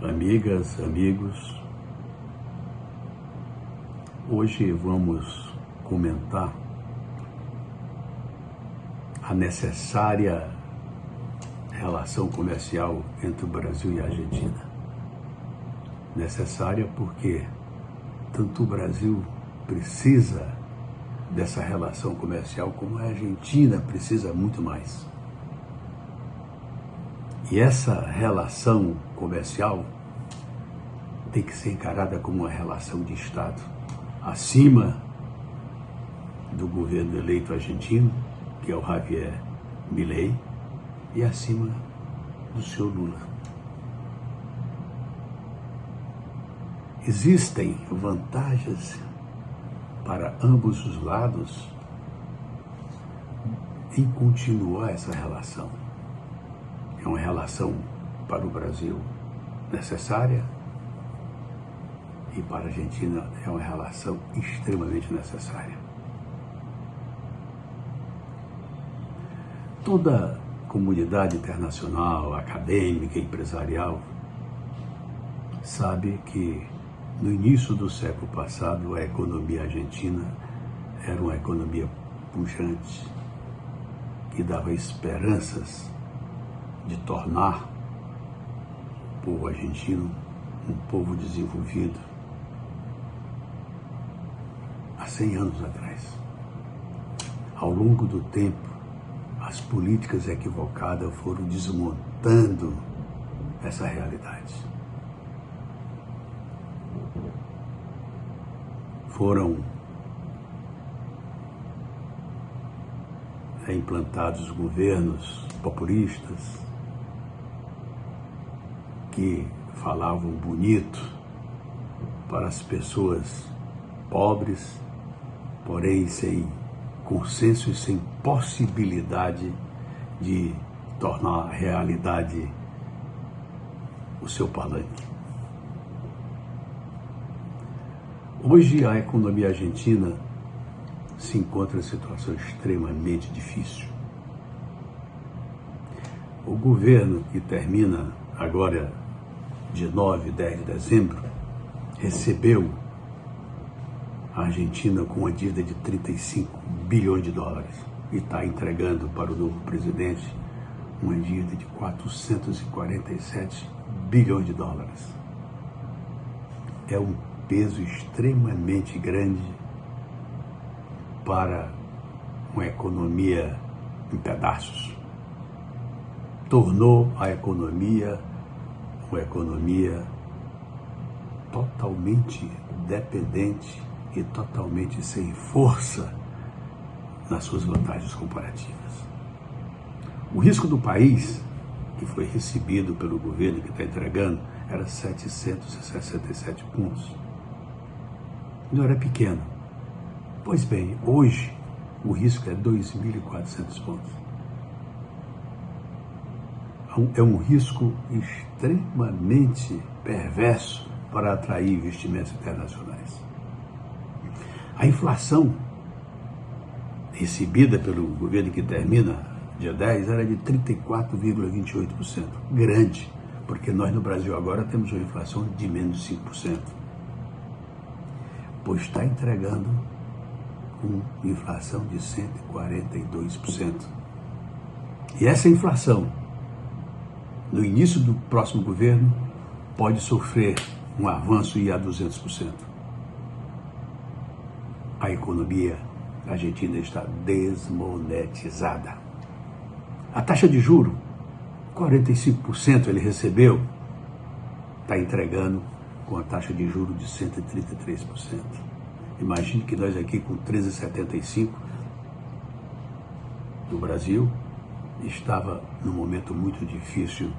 Amigas, amigos, hoje vamos comentar a necessária relação comercial entre o Brasil e a Argentina. Necessária porque tanto o Brasil precisa dessa relação comercial como a Argentina precisa muito mais. E essa relação comercial tem que ser encarada como uma relação de Estado, acima do governo eleito argentino, que é o Javier Milei, e acima do senhor Lula. Existem vantagens para ambos os lados em continuar essa relação. É uma relação para o Brasil necessária e para a Argentina é uma relação extremamente necessária. Toda comunidade internacional, acadêmica e empresarial sabe que no início do século passado a economia argentina era uma economia pujante que dava esperanças de tornar o povo argentino um povo desenvolvido há 100 anos atrás. Ao longo do tempo, as políticas equivocadas foram desmontando essa realidade. Foram implantados governos populistas que falavam bonito para as pessoas pobres, porém sem consenso e sem possibilidade de tornar realidade o seu palanque. Hoje a economia argentina se encontra em situação extremamente difícil. O governo que termina agora, dia 9 e 10 de dezembro, recebeu a Argentina com uma dívida de 35 bilhões de dólares e está entregando para o novo presidente uma dívida de 447 bilhões de dólares. É um peso extremamente grande para uma economia em pedaços. Tornou a economia uma economia totalmente dependente e totalmente sem força nas suas vantagens comparativas. O risco do país, que foi recebido pelo governo que está entregando, era 767 pontos. Não era pequeno. Pois bem, hoje o risco é 2.400 pontos. É um risco extremamente perverso para atrair investimentos internacionais. A inflação recebida pelo governo que termina dia 10 era de 34,28%. Grande, porque nós no Brasil agora temos uma inflação de menos de 5%. Pois está entregando com inflação de 142%. E essa inflação, no início do próximo governo, pode sofrer um avanço e a 200%. A economia argentina está desmonetizada. A taxa de juro, 45% ele recebeu, está entregando com a taxa de juro de 133%. Imagine que nós aqui com 13,75% do Brasil estava num momento muito difícil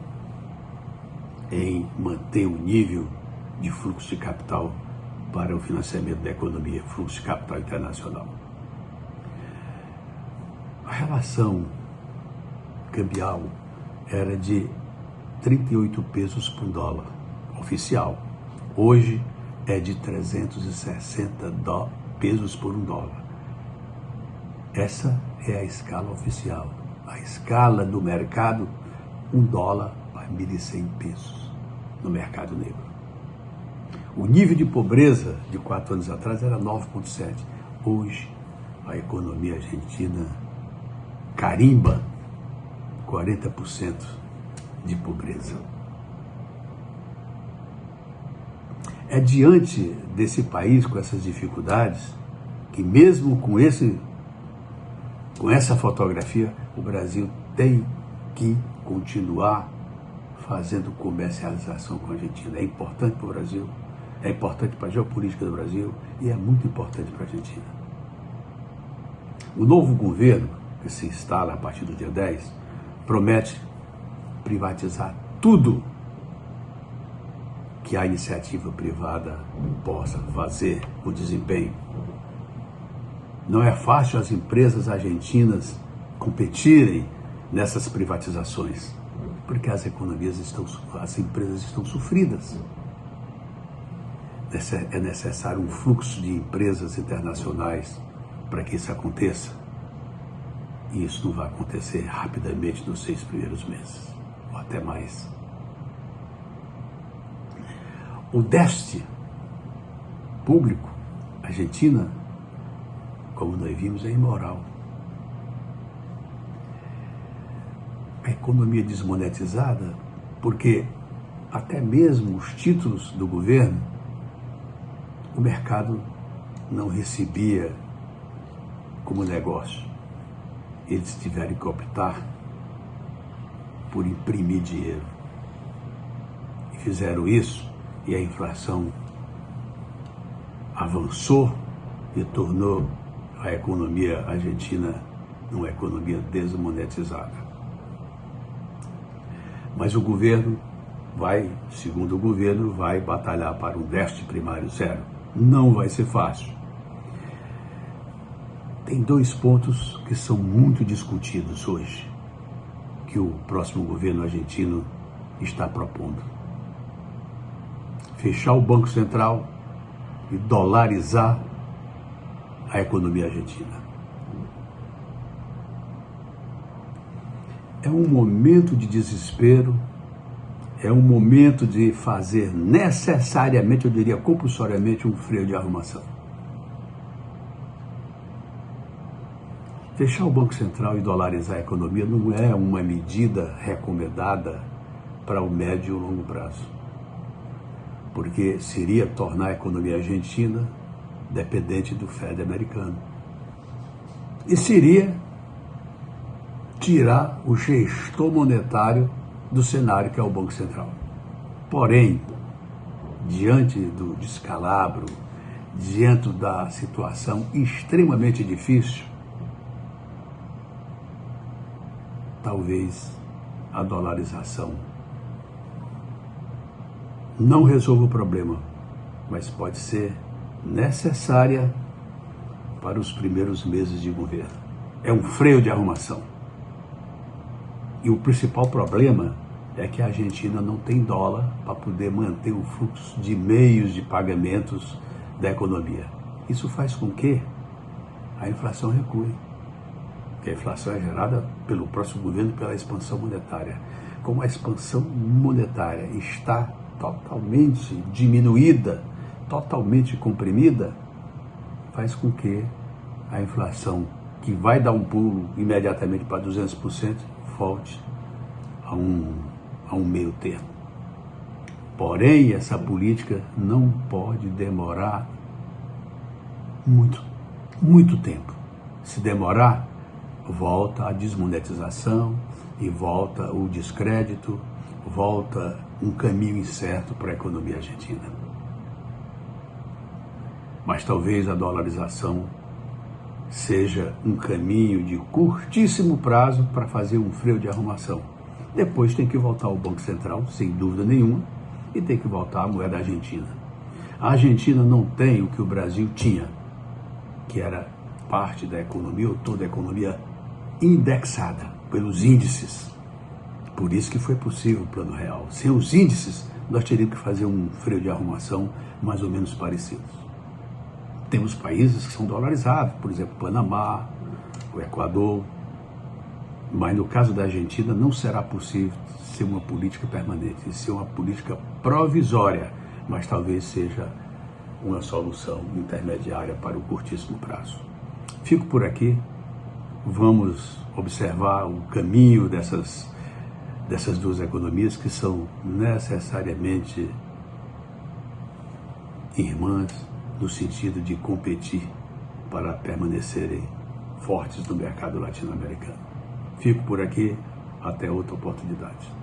em manter o nível de fluxo de capital para o financiamento da economia, fluxo de capital internacional. A relação cambial era de 38 pesos por dólar oficial. Hoje é de 360 pesos por um dólar. Essa é a escala oficial. A escala do mercado, $1 para 1.100 pesos. no mercado negro. O nível de pobreza de 4 anos atrás era 9,7. Hoje, a economia argentina carimba 40% de pobreza. É diante desse país com essas dificuldades que, mesmo com essa fotografia, o Brasil tem que continuar fazendo comercialização com a Argentina. É importante para o Brasil, é importante para a geopolítica do Brasil e é muito importante para a Argentina. O novo governo, que se instala a partir do dia 10, promete privatizar tudo que a iniciativa privada possa fazer o desempenho. Não é fácil as empresas argentinas competirem nessas privatizações, porque as empresas estão sofridas. É necessário um fluxo de empresas internacionais para que isso aconteça. E isso não vai acontecer rapidamente nos 6 primeiros meses, ou até mais. O déficit público, Argentina, como nós vimos, é imoral. A economia desmonetizada, porque até mesmo os títulos do governo, o mercado não recebia como negócio. Eles tiveram que optar por imprimir dinheiro. E fizeram isso, e a inflação avançou e tornou a economia argentina uma economia desmonetizada. Mas o governo segundo o governo, vai batalhar para um déficit primário zero. Não vai ser fácil. Tem 2 pontos que são muito discutidos hoje, que o próximo governo argentino está propondo. Fechar o Banco Central e dolarizar a economia argentina. É um momento de desespero, é um momento de fazer necessariamente, eu diria compulsoriamente, um freio de arrumação. Fechar o Banco Central e dolarizar a economia não é uma medida recomendada para o médio e o longo prazo, porque seria tornar a economia argentina dependente do Fed americano. E seria tirar o gestor monetário do cenário que é o Banco Central. Porém, diante do descalabro, diante da situação extremamente difícil, talvez a dolarização não resolva o problema, mas pode ser necessária para os primeiros meses de governo. É um freio de arrumação. E o principal problema é que a Argentina não tem dólar para poder manter o fluxo de meios de pagamentos da economia. Isso faz com que a inflação recue. Porque a inflação é gerada pelo próximo governo pela expansão monetária. Como a expansão monetária está totalmente diminuída, totalmente comprimida, faz com que a inflação, que vai dar um pulo imediatamente para 200%, volte a um meio termo. Porém, essa política não pode demorar muito tempo. Se demorar, volta a desmonetização e volta o descrédito, volta um caminho incerto para a economia argentina. Mas talvez a dolarização seja um caminho de curtíssimo prazo para fazer um freio de arrumação. Depois tem que voltar ao Banco Central, sem dúvida nenhuma, e tem que voltar a moeda argentina. A Argentina não tem o que o Brasil tinha, que era parte da economia, ou toda a economia, indexada pelos índices. Por isso que foi possível o Plano Real. Sem os índices, nós teríamos que fazer um freio de arrumação mais ou menos parecido. Temos países que são dolarizados, por exemplo, o Panamá, o Equador, Mas no caso da Argentina não será possível ser uma política permanente, ser uma política provisória, mas talvez seja uma solução intermediária para o curtíssimo prazo. Fico por aqui, vamos observar o caminho dessas duas economias que são necessariamente irmãs no sentido de competir para permanecerem fortes no mercado latino-americano. Fico por aqui, até outra oportunidade.